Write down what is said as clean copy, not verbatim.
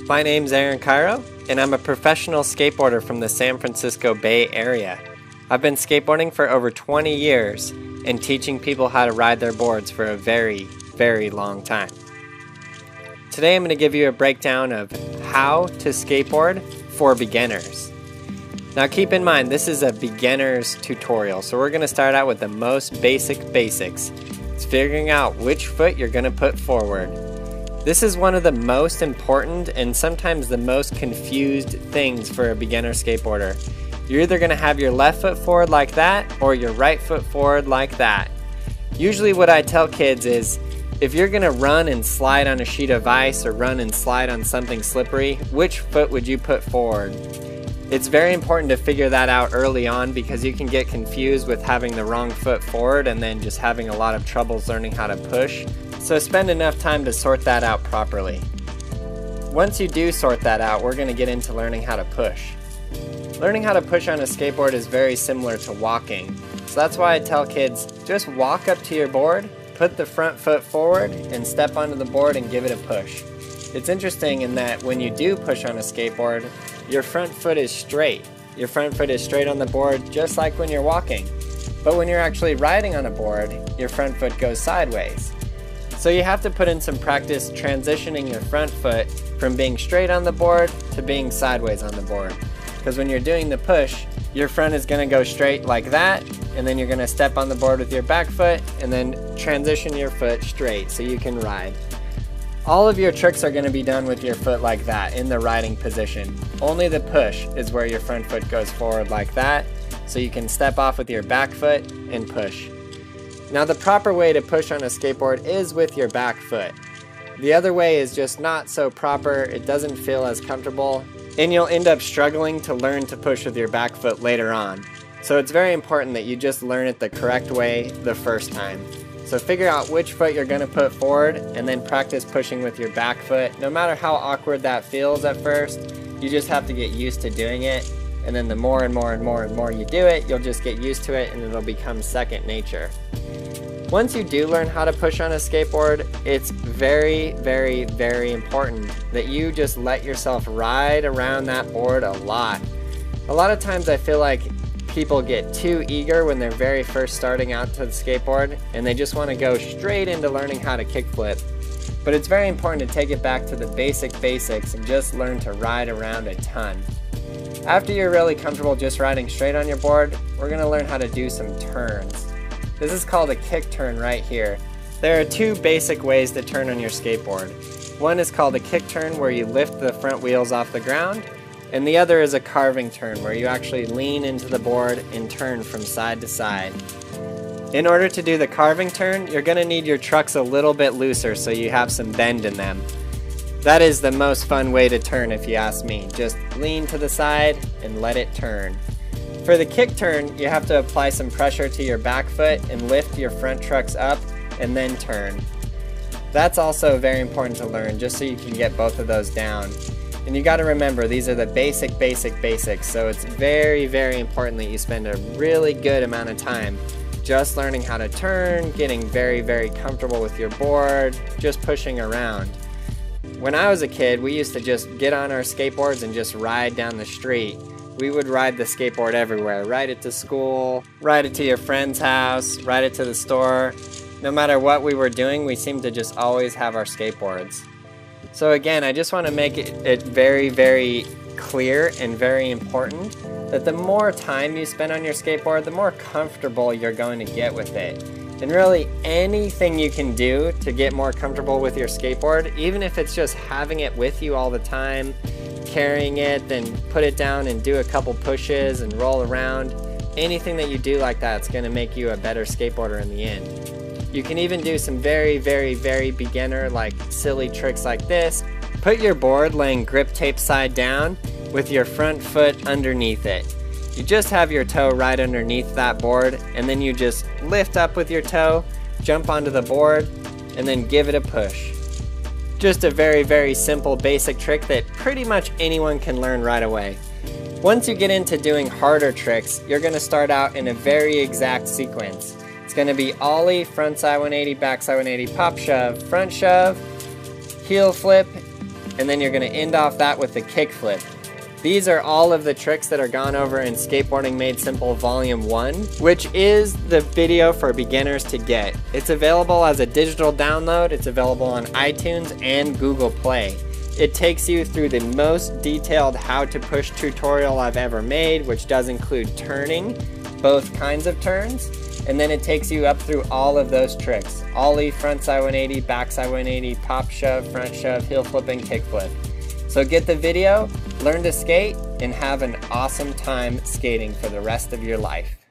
My name's Aaron Cairo, and I'm a professional skateboarder from the San Francisco Bay Area. I've been skateboarding for over 20 years and teaching people how to ride their boards for a very, very long time. Today I'm going to give you a breakdown of how to skateboard for beginners. Now keep in mind, this is a beginner's tutorial, so we're going to start out with the most basics. It's figuring out which foot you're going to put forward. This is one of the most important and sometimes the most confused things for a beginner skateboarder. You're either going to have your left foot forward like that or your right foot forward like that. Usually what I tell kids is, if you're going to run and slide on a sheet of ice or run and slide on something slippery, which foot would you put forward? It's very important to figure that out early on because you can get confused with having the wrong foot forward and then just having a lot of troubles learning how to push. So spend enough time to sort that out properly. Once you do sort that out, we're going to get into learning how to push. Learning how to push on a skateboard is very similar to walking. So that's why I tell kids, just walk up to your board, put the front foot forward, and step onto the board and give it a push. It's interesting in that when you do push on a skateboard, your front foot is straight. Your front foot is straight on the board just like when you're walking. But when you're actually riding on a board, your front foot goes sideways. So you have to put in some practice transitioning your front foot from being straight on the board to being sideways on the board. Because when you're doing the push, your front is going to go straight like that, and then you're going to step on the board with your back foot and then transition your foot straight so you can ride. All of your tricks are going to be done with your foot like that in the riding position. Only the push is where your front foot goes forward like that, so you can step off with your back foot and push. Now the proper way to push on a skateboard is with your back foot. The other way is just not so proper, it doesn't feel as comfortable, and you'll end up struggling to learn to push with your back foot later on. So it's very important that you just learn it the correct way the first time. So figure out which foot you're going to put forward and then practice pushing with your back foot. No matter how awkward that feels at first, you just have to get used to doing it. And then the more and more you do it, you'll just get used to it and it'll become second nature. Once you do learn how to push on a skateboard, it's very, very, very important that you just let yourself ride around that board a lot. A lot of times I feel like people get too eager when they're very first starting out to the skateboard and they just want to go straight into learning how to kickflip. But it's very important to take it back to the basics and just learn to ride around a ton. After you're really comfortable just riding straight on your board, we're going to learn how to do some turns. This is called a kick turn right here. There are two basic ways to turn on your skateboard. One is called a kick turn where you lift the front wheels off the ground, and the other is a carving turn where you actually lean into the board and turn from side to side. In order to do the carving turn, you're going to need your trucks a little bit looser so you have some bend in them. That is the most fun way to turn if you ask me. Just lean to the side and let it turn. For the kick turn, you have to apply some pressure to your back foot and lift your front trucks up and then turn. That's also very important to learn just so you can get both of those down. And you got to remember, these are the basics, so it's very, very important that you spend a really good amount of time just learning how to turn, getting very, very comfortable with your board, just pushing around. When I was a kid, we used to just get on our skateboards and just ride down the street. We would ride the skateboard everywhere. Ride it to school, ride it to your friend's house, ride it to the store. No matter what we were doing, we seemed to just always have our skateboards. So again, I just want to make it very, very clear and very important that the more time you spend on your skateboard, the more comfortable you're going to get with it. And really anything you can do to get more comfortable with your skateboard, even if it's just having it with you all the time, carrying it, then put it down and do a couple pushes and roll around, anything that you do like that is going to make you a better skateboarder in the end. You can even do some very, very, very beginner like silly tricks like this. Put your board laying grip tape side down with your front foot underneath it. You just have your toe right underneath that board and then you just lift up with your toe, jump onto the board, and then give it a push. Just a very, very simple basic trick that pretty much anyone can learn right away. Once you get into doing harder tricks, you're going to start out in a very exact sequence. It's going to be ollie, front side 180, back side 180, pop shove, front shove, heel flip, and then you're going to end off that with the kickflip. These are all of the tricks that are gone over in Skateboarding Made Simple Volume 1, which is the video for beginners to get. It's available as a digital download. It's available on iTunes and Google Play. It takes you through the most detailed how to push tutorial I've ever made, which does include turning, both kinds of turns, and then it takes you up through all of those tricks. Ollie, frontside 180, backside 180, pop shove, front shove, heel flip, and kick flip. So get the video, learn to skate, and have an awesome time skating for the rest of your life.